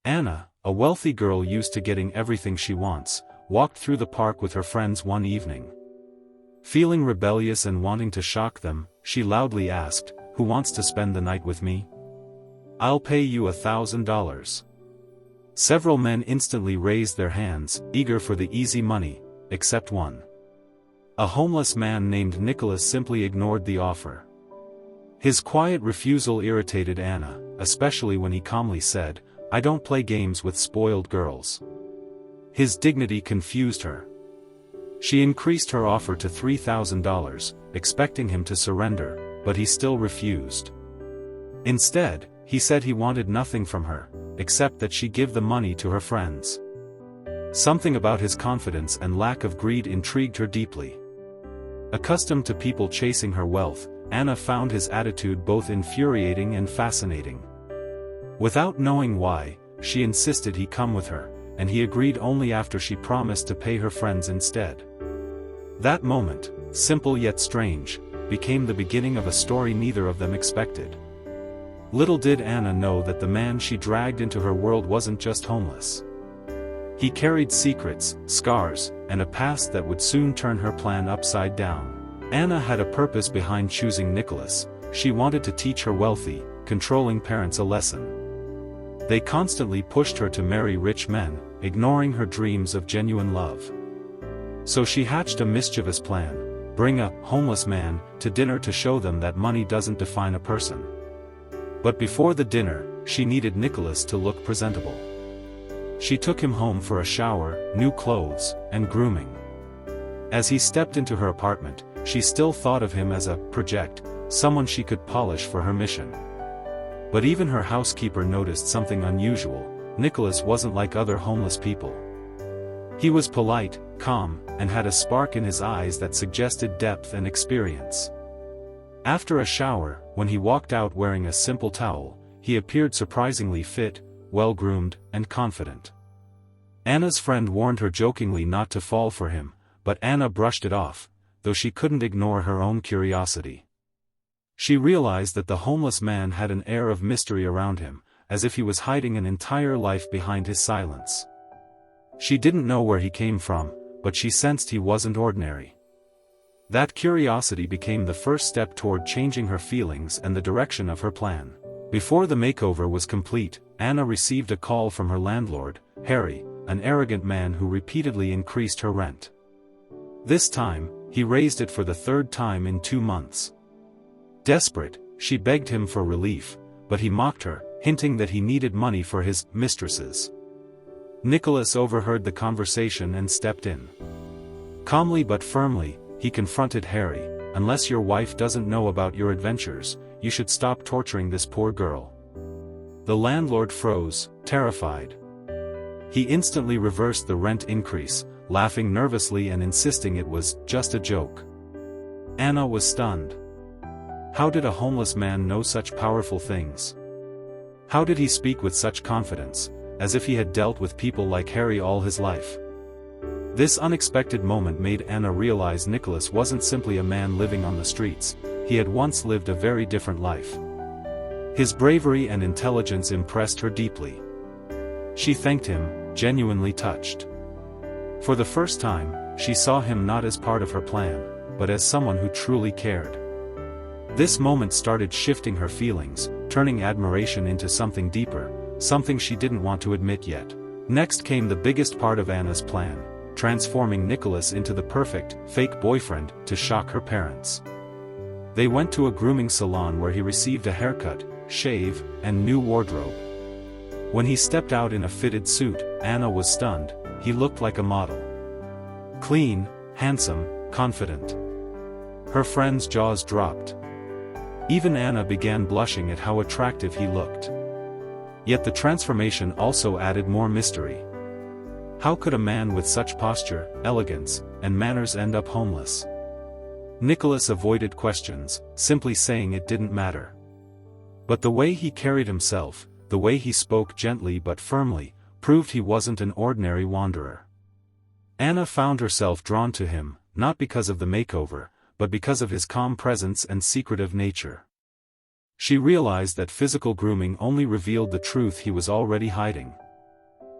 Anna, a wealthy girl used to getting everything she wants, walked through the park with her friends one evening. Feeling rebellious and wanting to shock them, she loudly asked, "Who wants to spend the night with me? I'll pay you $1,000. Several men instantly raised their hands, eager for the easy money, except one. A homeless man named Nicholas simply ignored the offer. His quiet refusal irritated Anna, especially when he calmly said, "I don't play games with spoiled girls." His dignity confused her. She increased her offer to $3,000, expecting him to surrender, but he still refused. Instead, he said he wanted nothing from her, except that she give the money to her friends. Something about his confidence and lack of greed intrigued her deeply. Accustomed to people chasing her wealth, Anna found his attitude both infuriating and fascinating. Without knowing why, she insisted he come with her, and he agreed only after she promised to pay her friends instead. That moment, simple yet strange, became the beginning of a story neither of them expected. Little did Anna know that the man she dragged into her world wasn't just homeless. He carried secrets, scars, and a past that would soon turn her plan upside down. Anna had a purpose behind choosing Nicholas. She wanted to teach her wealthy, controlling parents a lesson. They constantly pushed her to marry rich men, ignoring her dreams of genuine love. So she hatched a mischievous plan: bring a homeless man to dinner to show them that money doesn't define a person. But before the dinner, she needed Nicholas to look presentable. She took him home for a shower, new clothes, and grooming. As he stepped into her apartment, she still thought of him as a project, someone she could polish for her mission. But even her housekeeper noticed something unusual. Nicholas wasn't like other homeless people. He was polite, calm, and had a spark in his eyes that suggested depth and experience. After a shower, when he walked out wearing a simple towel, he appeared surprisingly fit, well-groomed, and confident. Anna's friend warned her jokingly not to fall for him, but Anna brushed it off, though she couldn't ignore her own curiosity. She realized that the homeless man had an air of mystery around him, as if he was hiding an entire life behind his silence. She didn't know where he came from, but she sensed he wasn't ordinary. That curiosity became the first step toward changing her feelings and the direction of her plan. Before the makeover was complete, Anna received a call from her landlord, Harry, an arrogant man who repeatedly increased her rent. This time, he raised it for the third time in 2 months. Desperate, she begged him for relief, but he mocked her, hinting that he needed money for his mistresses. Nicholas overheard the conversation and stepped in. Calmly but firmly, he confronted Harry. "Unless your wife doesn't know about your adventures, you should stop torturing this poor girl." The landlord froze, terrified. He instantly reversed the rent increase, laughing nervously and insisting it was just a joke. Anna was stunned. How did a homeless man know such powerful things? How did he speak with such confidence, as if he had dealt with people like Harry all his life? This unexpected moment made Anna realize Nicholas wasn't simply a man living on the streets. He had once lived a very different life. His bravery and intelligence impressed her deeply. She thanked him, genuinely touched. For the first time, she saw him not as part of her plan, but as someone who truly cared. This moment started shifting her feelings, turning admiration into something deeper, something she didn't want to admit yet. Next came the biggest part of Anna's plan: transforming Nicholas into the perfect, fake boyfriend to shock her parents. They went to a grooming salon where he received a haircut, shave, and new wardrobe. When he stepped out in a fitted suit, Anna was stunned. He looked like a model. Clean, handsome, confident. Her friends' jaws dropped. Even Anna began blushing at how attractive he looked. Yet the transformation also added more mystery. How could a man with such posture, elegance, and manners end up homeless? Nicholas avoided questions, simply saying it didn't matter. But the way he carried himself, the way he spoke gently but firmly, proved he wasn't an ordinary wanderer. Anna found herself drawn to him, not because of the makeover, but because of his calm presence and secretive nature. She realized that physical grooming only revealed the truth he was already hiding.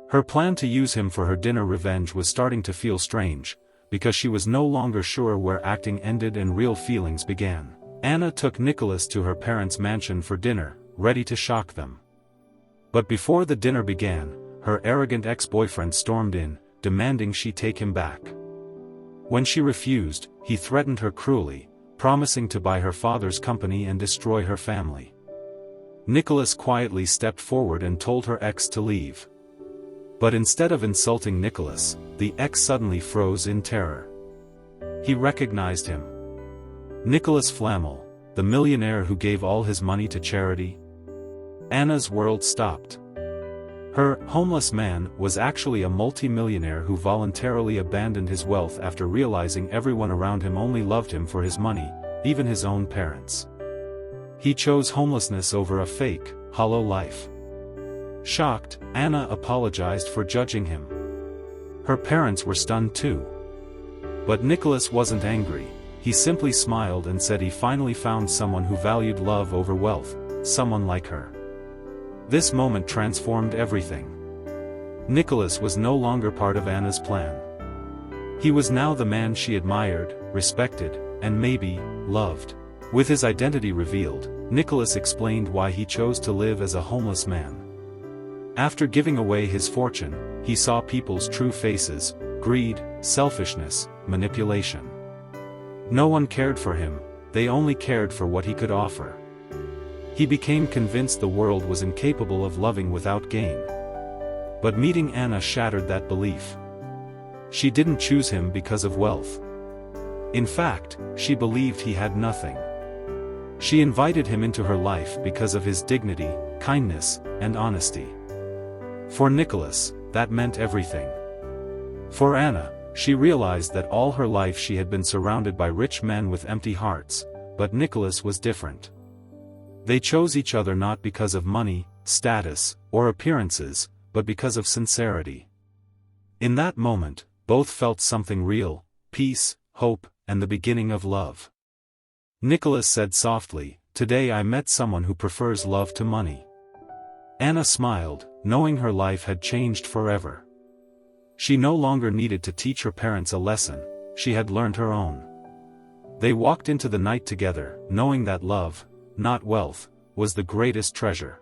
Her plan to use him for her dinner revenge was starting to feel strange, because she was no longer sure where acting ended and real feelings began. Anna took Nicholas to her parents' mansion for dinner, ready to shock them. But before the dinner began, her arrogant ex-boyfriend stormed in, demanding she take him back. When she refused, he threatened her cruelly, promising to buy her father's company and destroy her family. Nicholas quietly stepped forward and told her ex to leave. But instead of insulting Nicholas, the ex suddenly froze in terror. He recognized him. Nicholas Flamel, the millionaire who gave all his money to charity. Anna's world stopped. Her homeless man was actually a multi-millionaire who voluntarily abandoned his wealth after realizing everyone around him only loved him for his money, even his own parents. He chose homelessness over a fake, hollow life. Shocked, Anna apologized for judging him. Her parents were stunned too. But Nicholas wasn't angry. He simply smiled and said he finally found someone who valued love over wealth, someone like her. This moment transformed everything. Nicholas was no longer part of Anna's plan. He was now the man she admired, respected, and maybe, loved. With his identity revealed, Nicholas explained why he chose to live as a homeless man. After giving away his fortune, he saw people's true faces: greed, selfishness, manipulation. No one cared for him, they only cared for what he could offer. He became convinced the world was incapable of loving without gain. But meeting Anna shattered that belief. She didn't choose him because of wealth. In fact, she believed he had nothing. She invited him into her life because of his dignity, kindness, and honesty. For Nicholas, that meant everything. For Anna, she realized that all her life she had been surrounded by rich men with empty hearts, but Nicholas was different. They chose each other not because of money, status, or appearances, but because of sincerity. In that moment, both felt something real: peace, hope, and the beginning of love. Nicholas said softly, "Today I met someone who prefers love to money." Anna smiled, knowing her life had changed forever. She no longer needed to teach her parents a lesson, she had learned her own. They walked into the night together, knowing that love, not wealth, was the greatest treasure.